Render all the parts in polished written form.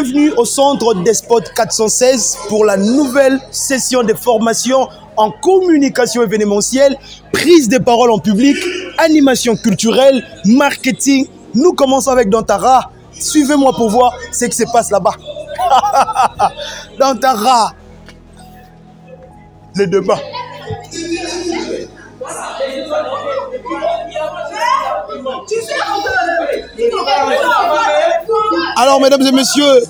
Bienvenue au centre d'Espot 416 pour la nouvelle session de formation en communication événementielle, prise de parole en public, animation culturelle, marketing. Nous commençons avec Dantara. Suivez-moi pour voir ce qui se passe là-bas. Dantara, le débat. Alors, mesdames et messieurs,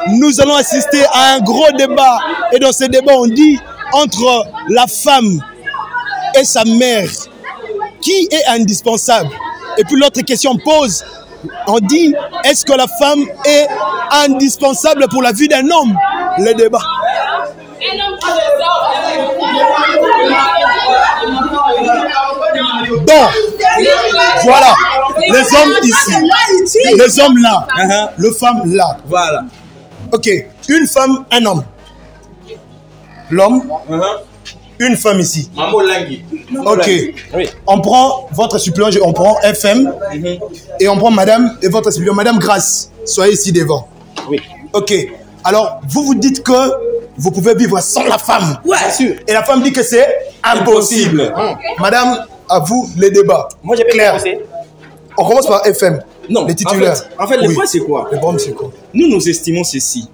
nous allons assister à un gros débat. Et dans ce débat, on dit entre la femme et sa mère, qui est indispensable? Et puis l'autre question pose, on dit, est-ce que la femme est indispensable pour la vie d'un homme? Le débat. Donc, voilà, les hommes ici, les hommes là, les femmes là. Voilà. Ok, une femme, un homme. L'homme, une femme ici. Ok, on prend votre suppléant, on prend FM, et on prend madame et votre suppléant, madame Grâce. Soyez ici devant. Oui. Ok, alors vous vous dites que vous pouvez vivre sans la femme. Ouais. Bien sûr. Et la femme dit que c'est impossible. Madame, à vous les débats. Moi j'ai clair. On commence par FM. Non, les titulaires. En fait, le point c'est quoi? Le problème c'est quoi? Nous estimons ceci.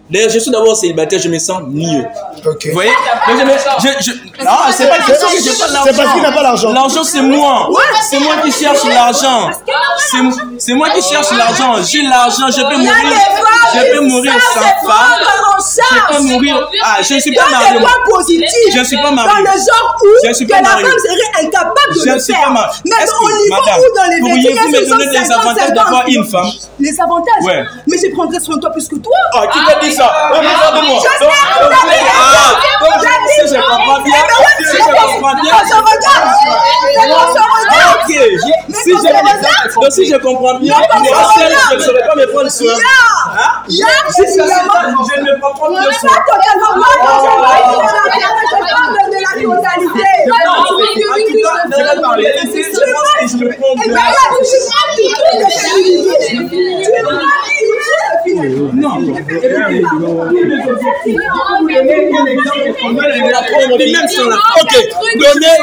D'ailleurs, je suis d'abord célibataire, je me sens mieux. Ok. Vous voyez? Non, c'est pas question que j'ai pas l'argent. C'est parce qu'il n'a pas l'argent. L'argent, c'est moi. C'est moi qui cherche l'argent. C'est moi qui cherche l'argent. J'ai l'argent, je peux mourir. Je peux mourir sans femme. Je peux mourir. Ah, je ne suis pas marié. Je ne suis pas marié. Dans le genre où la femme serait incapable de le faire. Mais au niveau où dans les pourriez-vous me donner des avantages d'avoir une femme? Les avantages? Ouais. Mais je prendrais soin de toi plus que toi. Ah, qui t'a dit ça? Regardez-moi. Si je comprends bien, ok. Si je comprends bien, je ne saurais pas me prendre soin. Je ne me prends pas de soin. Non. Ok, donnez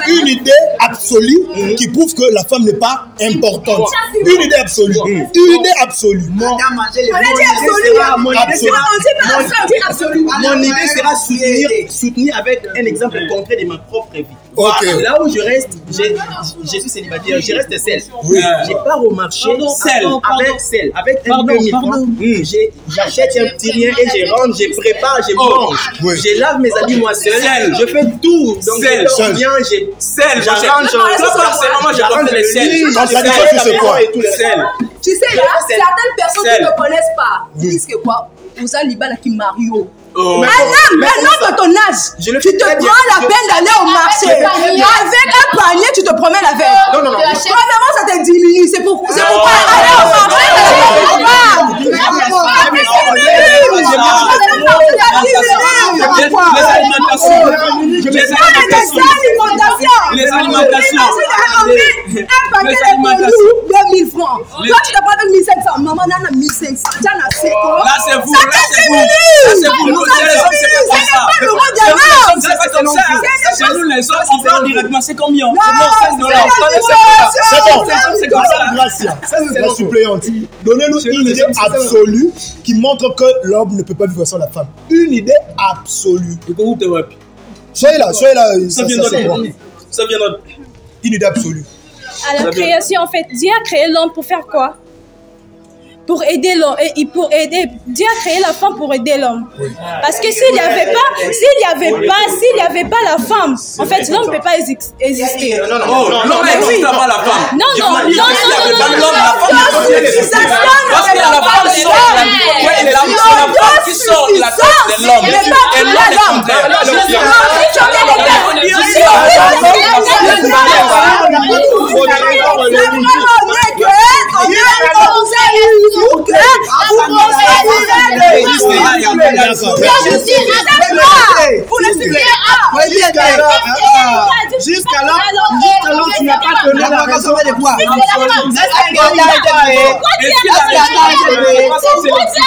une idée absolue qui prouve que la femme n'est pas importante. Une idée absolue. Une idée absolue. Mon idée sera soutenir avec un exemple concret de ma propre vie. Okay. Là où je reste, je suis célibataire, je reste seul. Oui. Je pars au marché seul, avec un demi-franc. J'achète un petit rien et je rentre, je prépare, je mange. Oui. Je lave mes habits moi seul. Je fais tout. Donc je viens, j'arrange. J'arrange les selles. Contradiction, c'est quoi? Tu sais, certaines personnes qui ne connaissent pas disent que quoi? Vous avez Libana qui Mario. Un homme de ton âge, tu te prends la peine d'aller au marché. Avec un panier, tu te promènes avec. Non. Premièrement, ça te diminue. C'est pourquoi aller au marché. Les alimentations. Un paquet de 2000 francs. Toi, tu te prends avec 1500. Maman, on a 1500. Là, c'est vous. C'est vous. C'est nous les hommes, on parle directement, c'est combien? C'est bon, c'est comme ça la grâce. C'est la suppléante. Donnez-nous une idée absolue qui montre que l'homme ne peut pas vivre sans la femme. Une idée absolue. Soyez là. Ça vient d'autre. Une idée absolue. À la création, en fait, Dieu a créé l'homme pour faire quoi? Pour aider l'homme, Dieu a créé la femme pour aider l'homme. Oui. Parce que s'il n'y avait pas la femme, en fait, l'homme ne peut pas exister. L'homme n'existe pas la femme. Non. Parce que la femme qui sort de la tête de l'homme. Et l'homme Jusqu'alors, tu n'as pas donné la raison de quoi.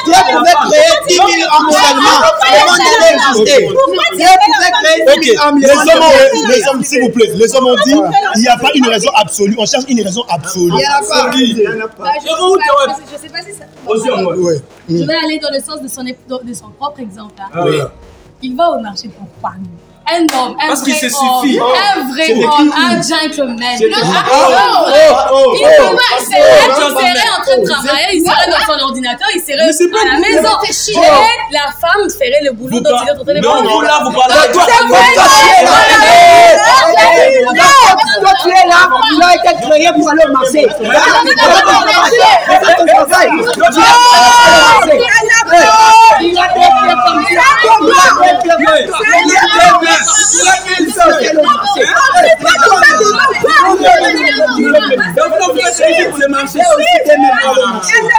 Dieu pouvait créer 10 000 hommes seulement. Les hommes, s'il vous plaît, les hommes ont dit il n'y a pas une raison absolue. On cherche une raison absolue. Je sais pas si ça. Je vais aller dans le sens de son propre exemple. Il va au marché pour quoi? Un homme, un vrai homme, un gentleman. Il serait en train de travailler, il serait dans son ordinateur, il serait à la maison. Et la femme ferait le boulot dont il est en train de faire. Non, là, vous parlez de toi. Toi, tu es là, il a été créé pour aller au marché. Elle ne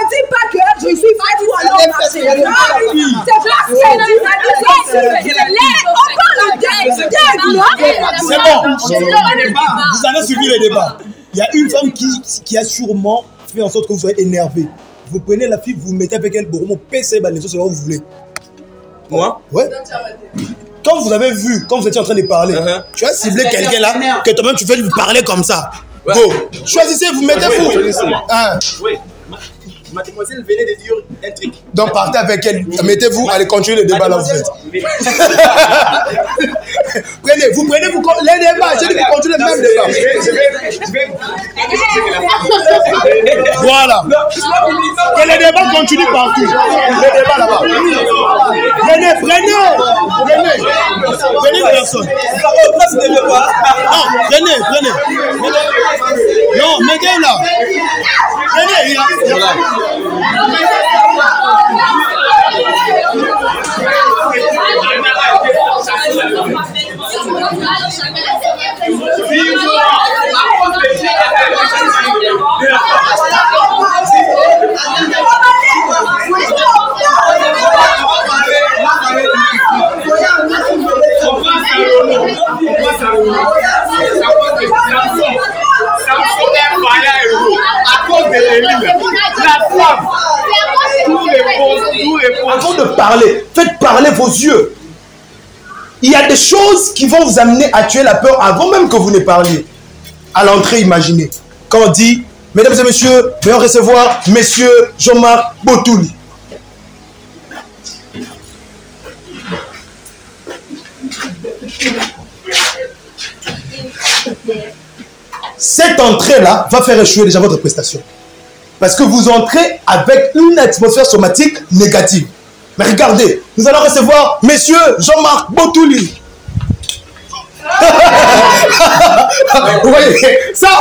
dit pas que je suis faite pour aller au marché. C'est parce qu'elle dit on parle c'est bon. Vous avez suivi le débat. Il y a une femme qui a sûrement fait en sorte que vous soyez énervé. Vous prenez la fille, vous mettez avec elle pour mon PC, c'est ce que vous voulez. Moi? Ouais. Quand vous avez vu, quand vous étiez en train de parler, tu as ciblé quelqu'un là, que toi-même tu fais lui parler comme ça. Go. Choisissez, vous mettez vous. Oui. Mademoiselle venait de dire un truc. Donc partez avec elle, mettez-vous, allez continuer le débat là vous faites. Vous prenez les débats, j'ai dit que vous continuez le même débat. Voilà. Que les débats continuent partout. Les débats là-bas. Prenez personne. Non, prenez. Non, mettez là. Prenez. Avant de parler, faites parler vos yeux. Il y a des choses qui vont vous amener à tuer la peur avant même que vous ne parliez. À l'entrée, imaginez. Quand on dit, mesdames et messieurs, veuillez recevoir monsieur Jean-Marc Botouli. Cette entrée-là va faire échouer déjà votre prestation. Parce que vous entrez avec une atmosphère somatique négative. Mais regardez, nous allons recevoir monsieur Jean-Marc Botouli. Vous voyez, ça,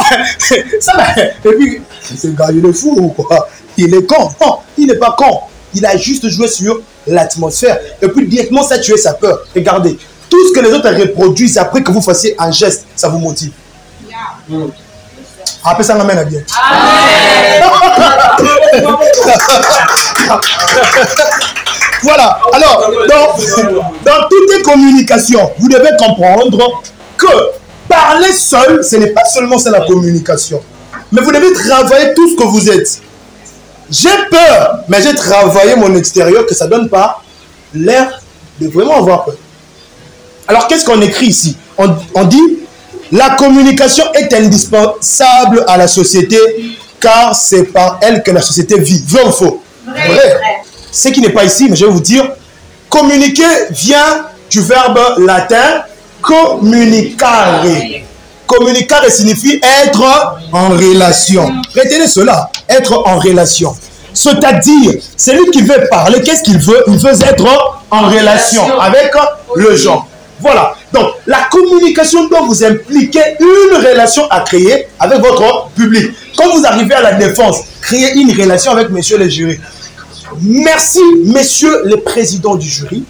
et puis, c'est gars, il est fou ou quoi? Il est con. Non, il n'est pas con. Il a juste joué sur l'atmosphère. Et puis, directement, ça a tué sa peur. Regardez, tout ce que les autres reproduisent après que vous fassiez un geste, ça vous motive. Après ça, m'amène à bien. Voilà. Alors, dans toutes les communications, vous devez comprendre que parler seul, ce n'est pas seulement ça la communication. Mais vous devez travailler tout ce que vous êtes. J'ai peur, mais j'ai travaillé mon extérieur que ça ne donne pas l'air de vraiment avoir peur. Alors, qu'est-ce qu'on écrit ici? On dit, la communication est indispensable à la société car c'est par elle que la société vit. Vrai ou faux? Vrai. Ce qui n'est pas ici, mais je vais vous dire, communiquer vient du verbe latin communicare. Communicare signifie être en relation. Retenez cela, être en relation. C'est-à-dire, celui qui veut parler, qu'est-ce qu'il veut? Il veut être en relation avec le genre. Voilà. Donc, la communication doit vous impliquer une relation à créer avec votre public. Quand vous arrivez à la défense, créez une relation avec messieurs les jurys. Merci, messieurs les présidents du jury.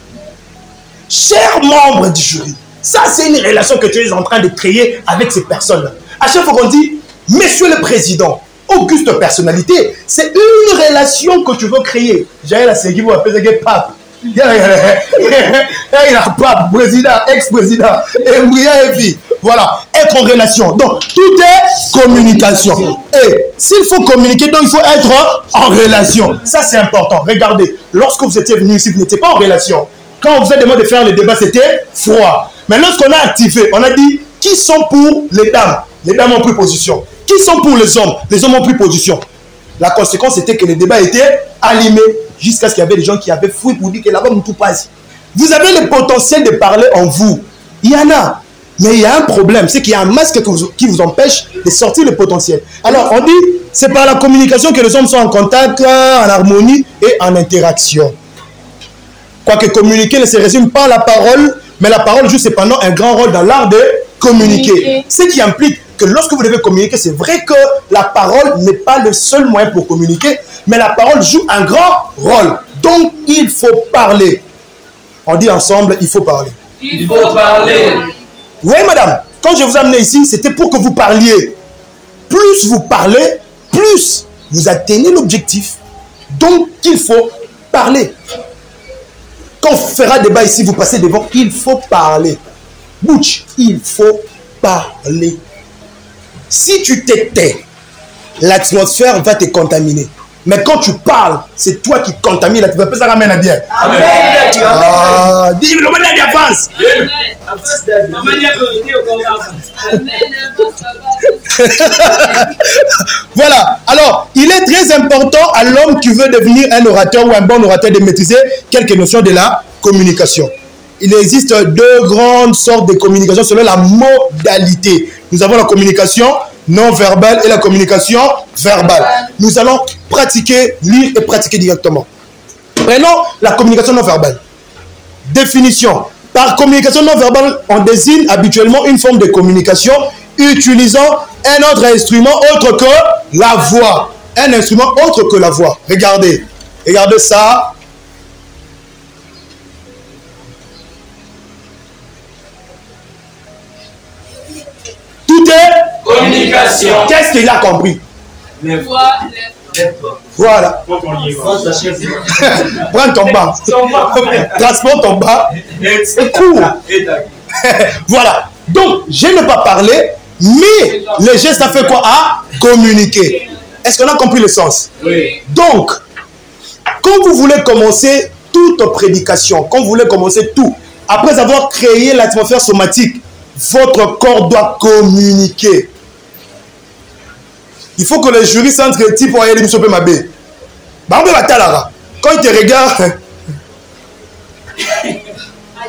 Chers membres du jury. Ça, c'est une relation que tu es en train de créer avec ces personnes-là. À chaque fois qu'on dit, messieurs le président, auguste personnalité, c'est une relation que tu veux créer. J'ai la série, vous appelez pape. Il n'a pas président, ex-président, et puis voilà, être en relation. Donc, tout est communication. Et s'il faut communiquer, donc il faut être en relation. Ça, c'est important. Regardez, lorsque vous étiez venu ici, vous n'étiez pas en relation. Quand on vous a demandé de faire le débat, c'était froid. Mais lorsqu'on a activé, on a dit qui sont pour les dames. Les dames ont pris position. Qui sont pour les hommes? Les hommes ont pris position. La conséquence, c'était que le débat était allumé jusqu'à ce qu'il y avait des gens qui avaient fouillé pour dire que là-bas, on ne tout passe. Vous avez le potentiel de parler en vous. Il y en a. Mais il y a un problème, c'est qu'il y a un masque qui vous empêche de sortir le potentiel. Alors, on dit, c'est par la communication que les hommes sont en contact, en harmonie et en interaction. Quoique communiquer ne se résume pas à la parole, mais la parole joue cependant un grand rôle dans l'art de communiquer. Ce qui implique que lorsque vous devez communiquer, c'est vrai que la parole n'est pas le seul moyen pour communiquer, mais la parole joue un grand rôle. Donc, il faut parler. On dit ensemble, il faut parler. Il faut parler. Oui, madame, quand je vous ai amené ici, c'était pour que vous parliez. Plus vous parlez, plus vous atteignez l'objectif. Donc, il faut parler. Quand on fera débat ici, vous passez devant, il faut parler. Butch, il faut parler. Si tu te tais, l'atmosphère va te contaminer. Mais quand tu parles, c'est toi qui contamines. Tu vas pas ça ramène à bien. Amen. Ah, dis-le, le manière d'avance. Voilà. Alors, il est très important à l'homme qui veut devenir un orateur ou un bon orateur de maîtriser quelques notions de la communication. Il existe deux grandes sortes de communication selon la modalité. Nous avons la communication non verbale et la communication verbale. Nous allons pratiquer, lire et pratiquer directement. Prenons la communication non verbale. Définition. Par communication non verbale, on désigne habituellement une forme de communication utilisant un autre instrument autre que la voix. Un instrument autre que la voix. Regardez. Regardez ça. Tout est communication. Qu'est-ce qu'il a compris? Les voix, voilà. Prends ton bas. Transporte ton bas. Et cours. Voilà. Donc, je ne pas parler, mais le geste a fait quoi? À communiquer. Est-ce qu'on a compris le sens? Oui. Donc, quand vous voulez commencer toute prédication, quand vous voulez commencer tout, après avoir créé l'atmosphère somatique, votre corps doit communiquer. Il faut que le jury sentent que type pour l'émission peut m'aber. Quand il te regarde.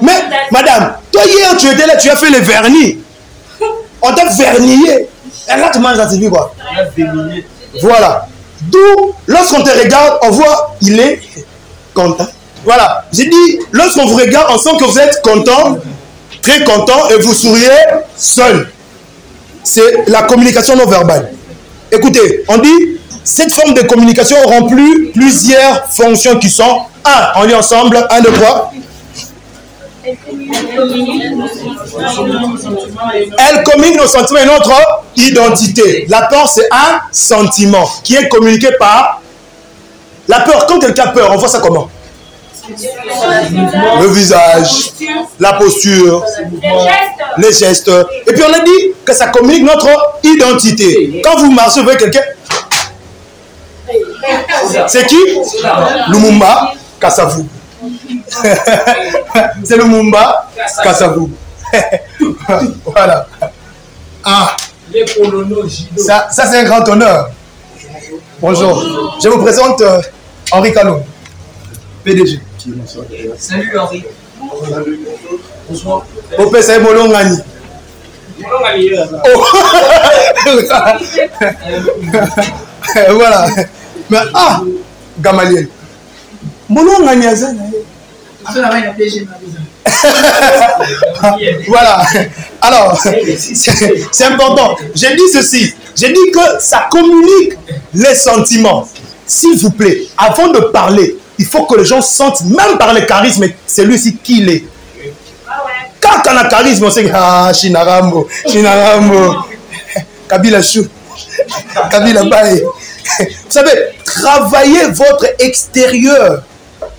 Mais, madame, toi hier tu étais là, tu as fait le vernis. On t'a vernillé. Et là tu manges la TV quoi. Voilà. D'où, lorsqu'on te regarde, on voit, il est content. Voilà. J'ai dit, lorsqu'on vous regarde, on sent que vous êtes content, très content, et vous souriez seul. C'est la communication non verbale. Écoutez, on dit, cette forme de communication remplit plusieurs fonctions qui sont, on dit ensemble, 1, 2, 3. Elle communique nos sentiments et notre identité. La peur, c'est un sentiment qui est communiqué par la peur. Quand quelqu'un a peur, on voit ça comment? Le visage, la posture, les gestes. Et puis on a dit que ça communique notre identité. Quand vous marchez avec quelqu'un, c'est qui? Lumumba Kasavu. C'est Lumumba Kasavu. Voilà. Ah. Ça c'est un grand honneur. Bonjour. Je vous présente Henri Kalou, PDG. Salut Henri. Bonsoir. Opé c'est Molongani. Voilà. Mais Gamaliel. Molongani Azana. Voilà. Alors, c'est important. J'ai dit ceci. J'ai dit que ça communique les sentiments. S'il vous plaît, avant de parler, il faut que les gens sentent, même par le charisme, c'est lui-ci qui il est. Quand on a charisme, on sait que Shinarambo, Kabila Chou, Kabila Baye. Vous savez, travaillez votre extérieur.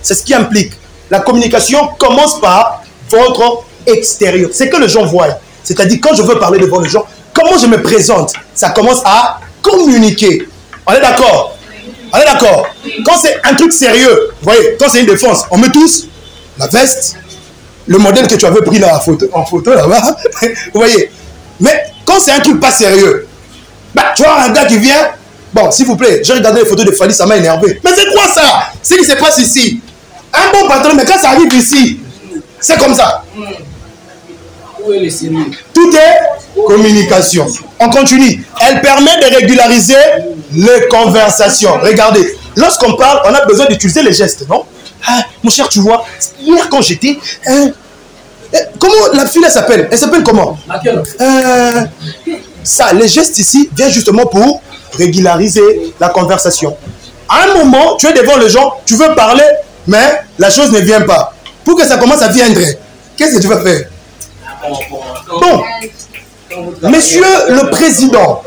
C'est ce qui implique. la communication commence par votre extérieur. C'est que les gens voient. C'est-à-dire, quand je veux parler devant les gens, comment je me présente? Ça commence à communiquer. On est d'accord? On est d'accord? Quand c'est un truc sérieux, vous voyez, quand c'est une défense, on met tous la veste, le modèle que tu avais pris là, en photo là-bas. Vous voyez? Mais quand c'est un truc pas sérieux, bah, tu vois un gars qui vient, bon, s'il vous plaît, j'ai regardé les photos de Fali, ça m'a énervé. Mais c'est quoi ça? C'est ce qui se passe ici. Un bon patron, mais quand ça arrive ici, c'est comme ça. Tout est communication. On continue. Elle permet de régulariser les conversations. Regardez, lorsqu'on parle, on a besoin d'utiliser les gestes, non? Ah, mon cher, tu vois, hier quand j'étais... comment la fille elle s'appelle? Elle s'appelle comment? Ça, les gestes ici viennent justement pour régulariser la conversation. À un moment, tu es devant les gens, tu veux parler, mais la chose ne vient pas. Pour que ça commence à viendre, qu'est-ce que tu vas faire? Bon, monsieur le président,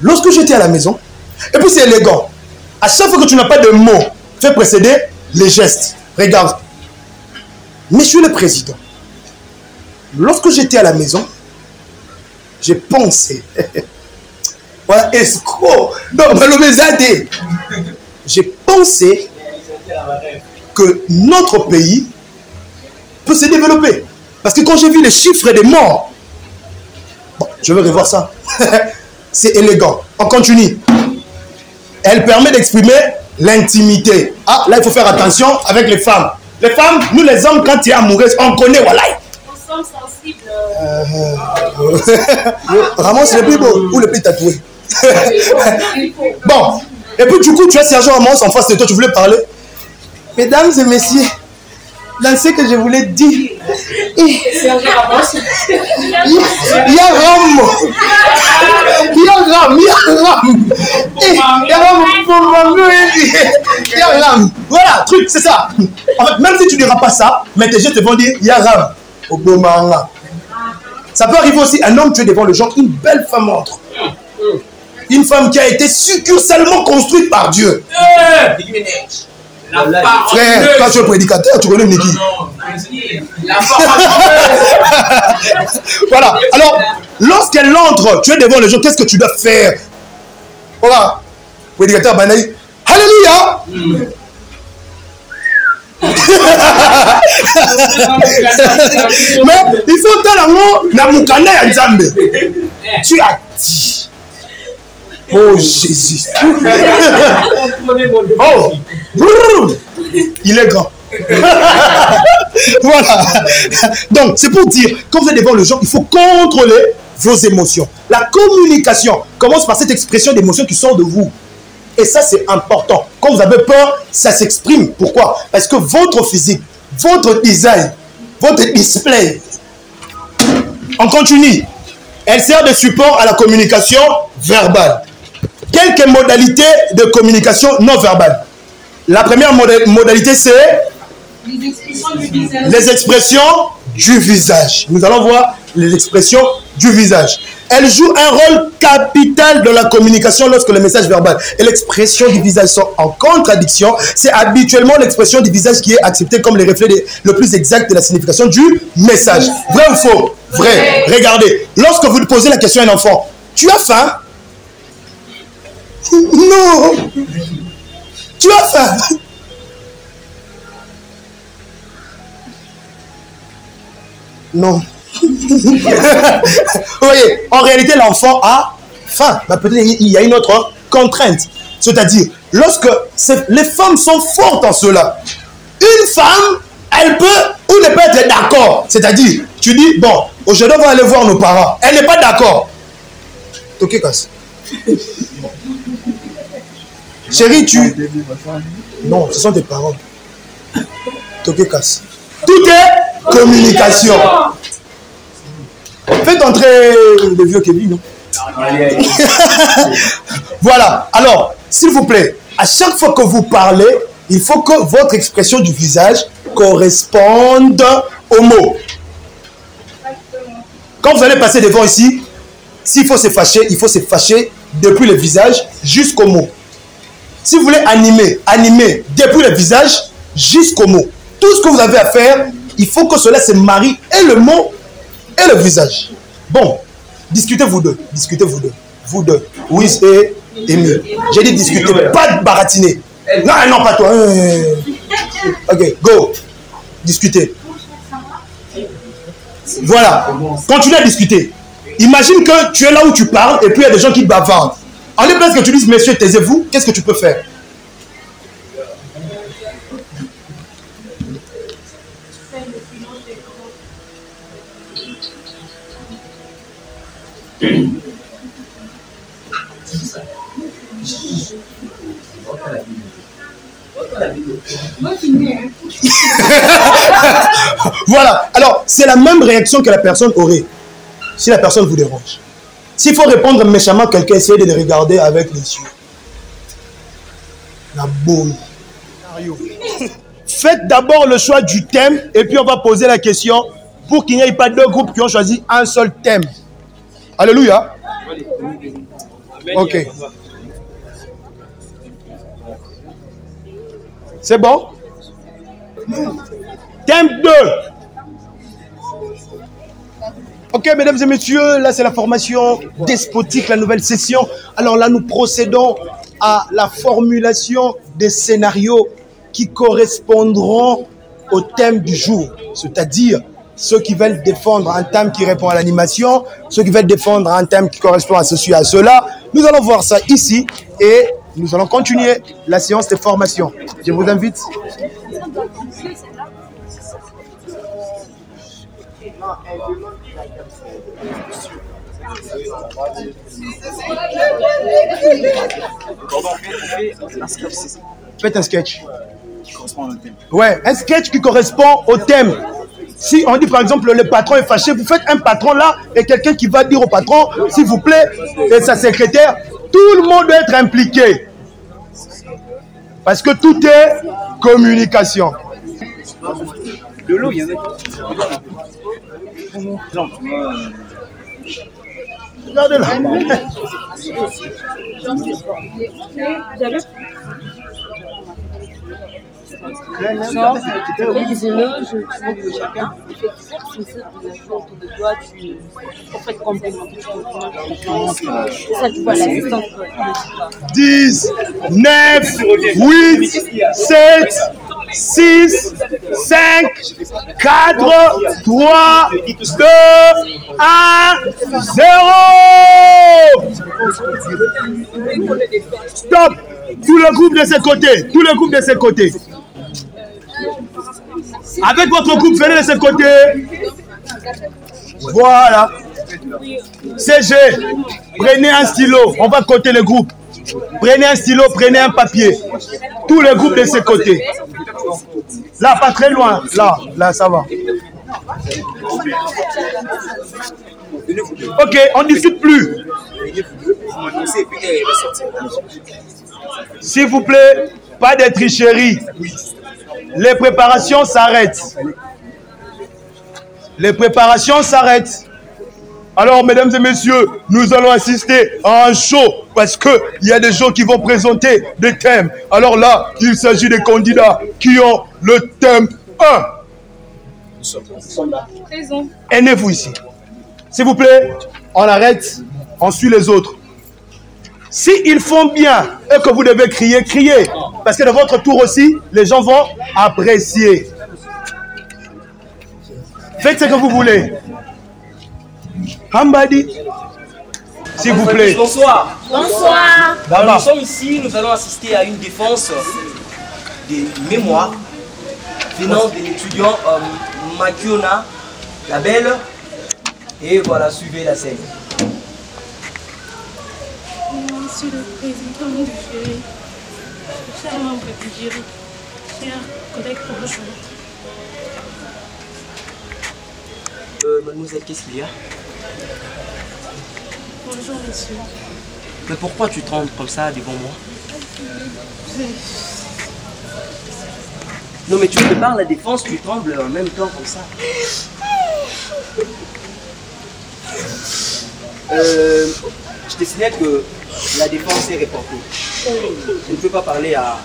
lorsque j'étais à la maison, et puis c'est élégant, à chaque fois que tu n'as pas de mots, fais précéder les gestes. Regarde, monsieur le président, lorsque j'étais à la maison, j'ai pensé, voilà, escroc, non, j'ai pensé que notre pays peut se développer. Parce que quand j'ai vu les chiffres des morts, bon, je vais revoir ça. C'est élégant. On continue. Elle permet d'exprimer l'intimité. Ah, là, il faut faire attention avec les femmes. Les femmes, nous les hommes, quand tu es amoureuse, on connaît, voilà. Nous sommes sensibles. Ramos, le plus beau ou le plus tatoué? Bon. Et puis, du coup, tu as Sergent Ramos en face de toi, tu voulais parler. Mesdames et messieurs, dans ce que je voulais dire, il y a Ram. Voilà, truc, c'est ça. En fait, même si tu ne diras pas ça, mais tes gestes vont dire, il y a Ram. Ça peut arriver aussi, un homme, tu es devant le genre, une belle femme entre. Une femme qui a été succursalement construite par Dieu. Frère, toi tu es prédicateur, tu connais Niki. Voilà. Alors, lorsqu'elle entre, tu es devant les gens, qu'est-ce que tu dois faire? Voilà. Prédicateur Banaï. Alléluia. Mais il faut que Namukana ya Nzambe. Tu as dit. Oh Jésus. Oh. Il est grand. Voilà. Donc, c'est pour dire, quand vous êtes devant les gens, il faut contrôler vos émotions. La communication commence par cette expression d'émotions qui sort de vous. Et ça, c'est important. Quand vous avez peur, ça s'exprime. Pourquoi? Parce que votre physique, votre design, votre display, on continue. Elle sert de support à la communication verbale. Quelques modalités de communication non verbale. La première modalité, c'est les expressions du visage. Nous allons voir les expressions du visage. Elles jouent un rôle capital dans la communication lorsque le message verbal et l'expression du visage sont en contradiction. C'est habituellement l'expression du visage qui est acceptée comme le reflet le plus exact de la signification du message. Vrai ou faux? Vrai. Regardez, lorsque vous posez la question à un enfant, tu as faim? Non. Tu as faim? Non. Vous voyez, en réalité, l'enfant a faim. Bah, peut-être il y a une autre contrainte. C'est-à-dire, lorsque les femmes sont fortes en cela, une femme, elle peut ou ne peut être d'accord. C'est-à-dire, tu dis, bon, aujourd'hui, on va aller voir nos parents. Elle n'est pas d'accord. Ok, casse. Chérie, tu... Non, ce sont tes parents. Toqué casse. Tout est communication. Faites entrer le vieux Kevin, non? Voilà. Alors, s'il vous plaît, à chaque fois que vous parlez, il faut que votre expression du visage corresponde aux mots. Quand vous allez passer devant ici, s'il faut se fâcher, il faut se fâcher depuis le visage jusqu'aux mots. Si vous voulez animer depuis le visage jusqu'au mot. Tout ce que vous avez à faire, il faut que cela se marie et le mot et le visage. Bon, discutez vous deux. Discutez vous deux. Vous deux. Wiz et Émile. J'ai dit discuter, pas de baratiner. Non, non, pas toi. Ok, go. Discutez. Voilà. Continuez à discuter. Imagine que tu es là où tu parles et puis il y a des gens qui te bavardent. En lieu place que tu dises, messieurs, taisez-vous, qu'est-ce que tu peux faire? Voilà. Alors, c'est la même réaction que la personne aurait si la personne vous dérange. S'il faut répondre méchamment à quelqu'un, essayez de le regarder avec les yeux. La boum. Faites d'abord le choix du thème et puis on va poser la question pour qu'il n'y ait pas deux groupes qui ont choisi un seul thème. Alléluia. Ok. C'est bon? Thème 2. Ok, mesdames et messieurs, là c'est la formation despotique, la nouvelle session. Alors là, nous procédons à la formulation des scénarios qui correspondront au thème du jour. C'est-à-dire ceux qui veulent défendre un thème qui répond à l'animation, ceux qui veulent défendre un thème qui correspond à ceci, à cela. Nous allons voir ça ici et nous allons continuer la séance de formation. Je vous invite. Faites un sketch. Ouais, un sketch qui correspond au thème. Si on dit par exemple le patron est fâché, vous faites un patron là et quelqu'un qui va dire au patron, s'il vous plaît, et sa secrétaire, tout le monde doit être impliqué. Parce que tout est communication. De l'eau, il y en a. Regardez là. Non, dis-le, je veux que chacun, si c'est de jouer autour de toi, tu fais complémenter. Ça, tu vois, l'assistance. 10, 9, 8, 7, 6, 5, 4, 3, 2, 1, 0. Stop. Tout le groupe de ce côté. Tout le groupe de ce côté. Avec votre groupe, venez de ce côté. Voilà. CG, prenez un stylo. On va coter le groupe. Prenez un stylo, prenez un papier. Tout le groupe de ce côté. Là, pas très loin. Là, ça va. Ok, on ne discute plus. S'il vous plaît, pas de tricherie. Les préparations s'arrêtent. Les préparations s'arrêtent. Alors, mesdames et messieurs, nous allons assister à un show parce qu'il y a des gens qui vont présenter des thèmes. Alors là, il s'agit des candidats qui ont le thème 1. Aimez-vous ici. S'il vous plaît, on arrête, on suit les autres. Si ils font bien et que vous devez crier, criez. Parce que de votre tour aussi, les gens vont apprécier. Faites ce que vous voulez. Hambadi, s'il vous plaît. Bonsoir. Bonsoir. Alors, nous sommes ici, nous allons assister à une défense des mémoires venant de l'étudiant Makiona, la belle. Et voilà, suivez la scène. Monsieur le président du jury, chers membres du jury, chers collègues professeurs. Mademoiselle, qu'est-ce qu'il y a? Bonjour monsieur. Mais pourquoi tu trembles comme ça devant moi? Non mais tu prépares la défense, tu trembles en même temps comme ça. Je te signale que la défense est reportée. Je ne peux pas parler à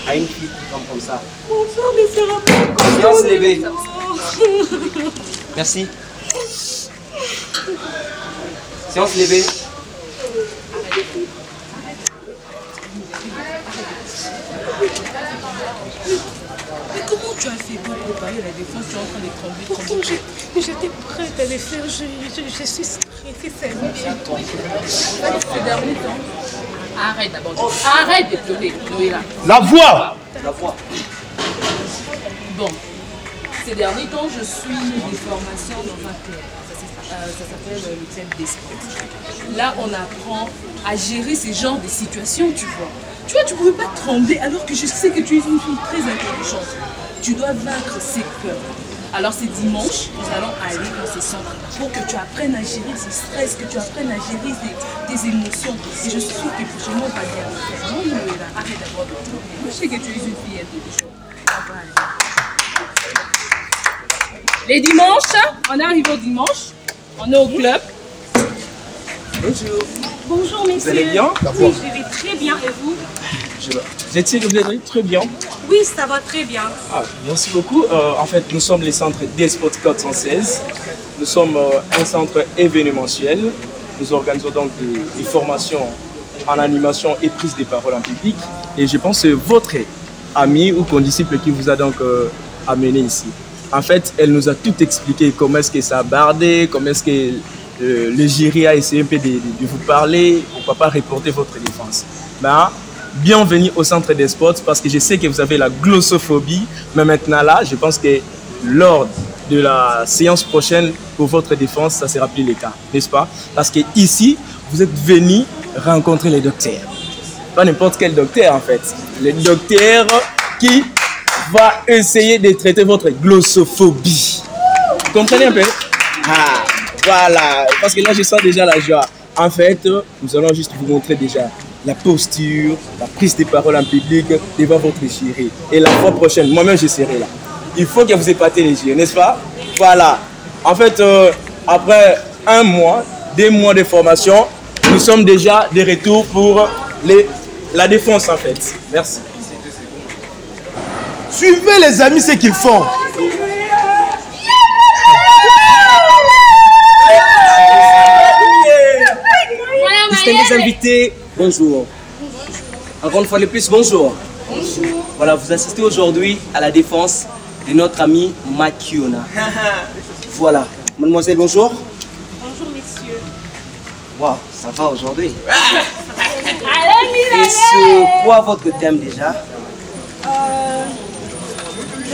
à une fille qui tombe comme ça. Bonjour, mais c'est rapport. Séance levée. Merci. Séance levée. Mais comment tu as fait pour préparer la défense? Tu es en train de trembler. J'étais prête à les faire. Je suis stressée. Ces derniers temps. Arrête d'abord. Arrête de pleurer, Chloé là. La voix. Bon. Ces derniers temps, je suis des formations dans un club. Ça s'appelle le club des sports. Là, on apprend à gérer ce genre de situations, tu vois. Tu vois, tu ne pouvais pas trembler alors que je sais que tu es une fille très intelligente. Tu dois vaincre ces peurs. Alors c'est dimanche, nous allons aller dans ce centre pour que tu apprennes à gérer ce stress, que tu apprennes à gérer tes émotions. Et je suis sûre que prochainement, on va bien le faire. Non, arrête d'abord de pleurer. Je sais que tu es une fille intelligente. Les dimanches, on arrive au dimanche, on est au club. Bonjour. Bonjour, messieurs. Vous allez bien? Oui, je vais très bien. Et vous? Vous êtes très bien. Oui, ça va très bien. Ah, merci beaucoup. En fait, nous sommes les centres d'eSport 416. Nous sommes un centre événementiel. Nous organisons donc des formations en animation et prise de parole en public. Et je pense que votre amie ou condisciple qui vous a donc amené ici. En fait, elle nous a tout expliqué comment est-ce que ça a bardé, comment est-ce que le jury a essayé un peu de vous parler. Pourquoi pas reporter votre défense. Ben, bienvenue au centre des sports parce que je sais que vous avez la glossophobie. Mais maintenant là, je pense que lors de la séance prochaine pour votre défense, ça sera plus le cas, n'est-ce pas? Parce que ici, vous êtes venu rencontrer les docteurs. Pas n'importe quel docteur en fait. Le docteur qui va essayer de traiter votre glossophobie. Vous comprenez un peu? Ah, voilà. Parce que là, je sens déjà la joie. En fait, nous allons juste vous montrer déjà la posture, la prise de parole en public devant votre jury. Et la fois prochaine, moi-même, je serai là. Il faut que vous épatez les jurys, n'est-ce pas? Voilà. En fait, après 1 mois, 2 mois de formation, nous sommes déjà de retour pour la défense, en fait. Merci. Suivez les amis ce qu'ils font. Distingués invités, bonjour. Encore une fois de plus, bonjour. Bonjour. Voilà, vous assistez aujourd'hui à la défense de notre amie Makiona. Voilà. Mademoiselle, bonjour. Bonjour, messieurs. Waouh, ça va aujourd'hui. Et c'est quoi votre thème déjà?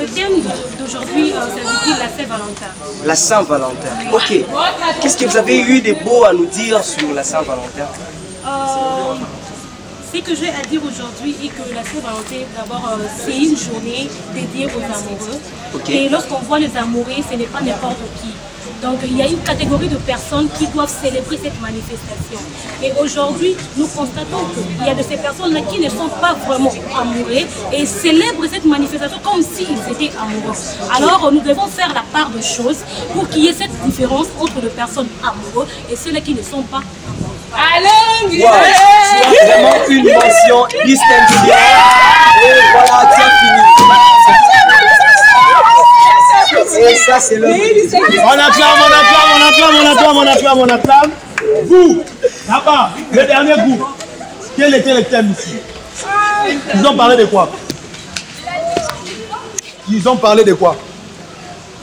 Le thème d'aujourd'hui, ça veut dire la Saint-Valentin. La Saint-Valentin. Ok. Qu'est-ce que vous avez eu de beau à nous dire sur la Saint-Valentin? Ce que j'ai à dire aujourd'hui est que la Saint-Valentin, d'abord, c'est une journée dédiée aux amoureux. Okay. Et lorsqu'on voit les amoureux, ce n'est pas n'importe qui. Donc il y a une catégorie de personnes qui doivent célébrer cette manifestation. Et aujourd'hui, nous constatons qu'il y a de ces personnes-là qui ne sont pas vraiment amoureux et célèbrent cette manifestation comme s'ils étaient amoureux. Alors nous devons faire la part de choses pour qu'il y ait cette différence entre les personnes amoureuses et celles qui ne sont pas amoureuses. Allez, wow. C'est vraiment une mention distinction. Et voilà, tiens, fini. Et ça, c'est le... On acclame. Vous, là-bas, le dernier groupe. Quel était le thème ici? Ils ont parlé de quoi? Ils ont parlé de quoi?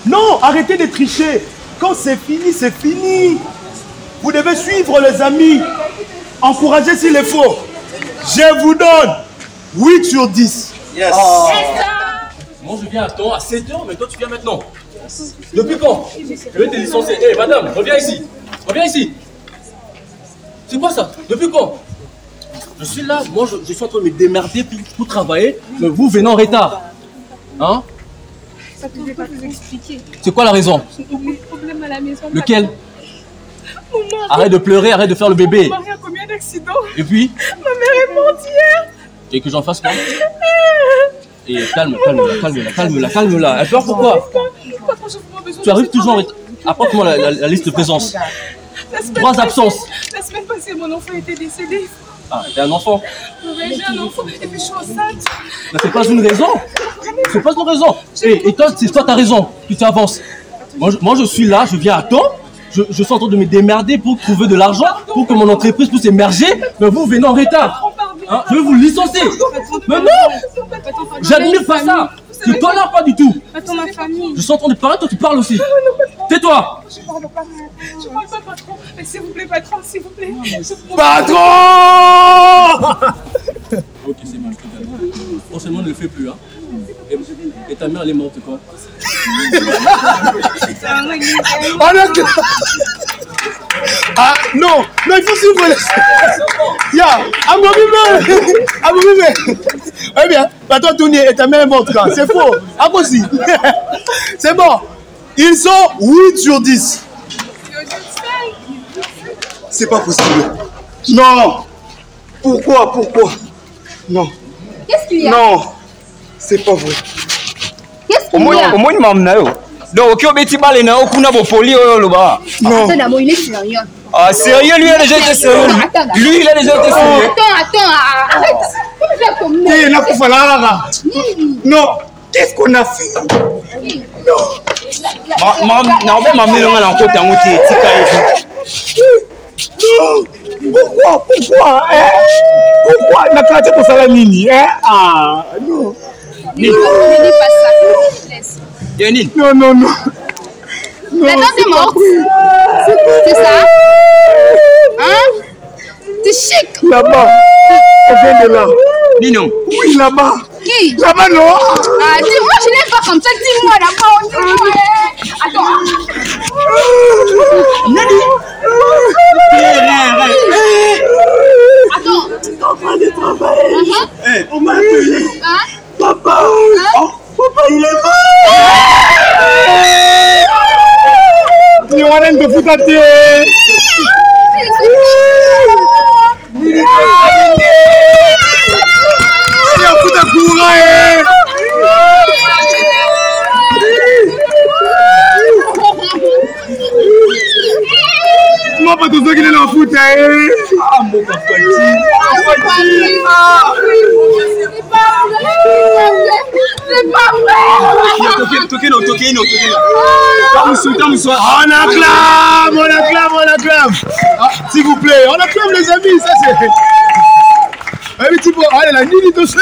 Non, arrêtez de tricher. Quand c'est fini, c'est fini. Vous devez suivre les amis. Encourager s'il le faut. Je vous donne 8 sur 10. Yes. Oh. Moi je viens à temps à 7 h, mais toi tu viens maintenant. Depuis quand? Je vais te licencier. Hé, madame, reviens ici. Reviens ici. C'est quoi ça? Depuis quand? Je suis là, moi je suis en train de me démerder pour travailler, mais vous venez en retard. Hein? Ça ne pouvait pas vous expliquer. C'est quoi la raison? J'ai beaucoup de problèmes à la maison. Lequel? Arrête de pleurer, arrête de faire le bébé. Mon mari a combien d'accidents? Et puis? Ma mère est morte hier. Et que j'en fasse quoi? Et calme-la. Elle pleure pourquoi? Tu arrives toujours en retard. Apporte-moi la liste de présence. 3 absences. La semaine passée, mon enfant était décédé. Ah, t'es un enfant. J'ai un enfant et puis je suis enceinte. C'est pas une raison. C'est pas une raison. Et toi, c'est toi, t'as raison. Tu t'avances. Moi, je suis là, je viens à temps. Je suis en train de me démerder pour trouver de l'argent, pour que mon entreprise puisse émerger. Mais vous venez en retard. Hein? Je vais vous licencier. Mais non! J'admire pas ça. Je ne tolère pas du tout. Attends, ma famille. Je suis en train de parler, toi tu parles aussi. Tais-toi. Je parle pas, patron. Mais s'il vous plaît, patron, s'il vous plaît. Patron! Ok, c'est bon, je te calme. Forcément, ne le fais plus. Hein. Et ta mère, elle est morte quoi? Ah non, il faut s'il vous laisser. Ya, Amobime. Eh bien, toi Tony et ta mère est morte quand? C'est faux. Impossible. C'est bon. Ils sont 8 sur 10. C'est pas possible. Non. Pourquoi? Non. Qu'est-ce qu'il y a? Non. C'est pas vrai. Qu'est-ce qu'il y a? Au moins, il m'a donc, ok, Betty Balena, au Kuna Bopoli, là-bas. Non. Attends, il est sérieux. Ah, sérieux, lui, il a déjà été sérieux. Lui, il a déjà été sérieux. Attends, arrête. Non. Qu'est-ce qu'on a fait? Non, Pourquoi n'a pas été pour ça la Nini? Ah, non. Ne dis pas ça. Laisse. Non. Maintenant, t'es morte. C'est ça? Hein? T'es chic. Là-bas. On vient de là. Nino. Oui, là-bas. Qui? Là-bas, non. Ah, dis-moi, je n'ai pas comme ça. Dis-moi là-bas. Attends. Attends. Tu es en train de travailler. On m'a appelé. Papa. Papa, il est mort. Il y aura rien de foutre à terre. Il est en foutre à courir. Moi, pas tout ça qu'il est en foot. Ah, mon papa. C'est pas vrai. Tokeno. On acclame. Ah, s'il vous plaît, on acclame les amis, ça c'est... Allez, la nuit de ce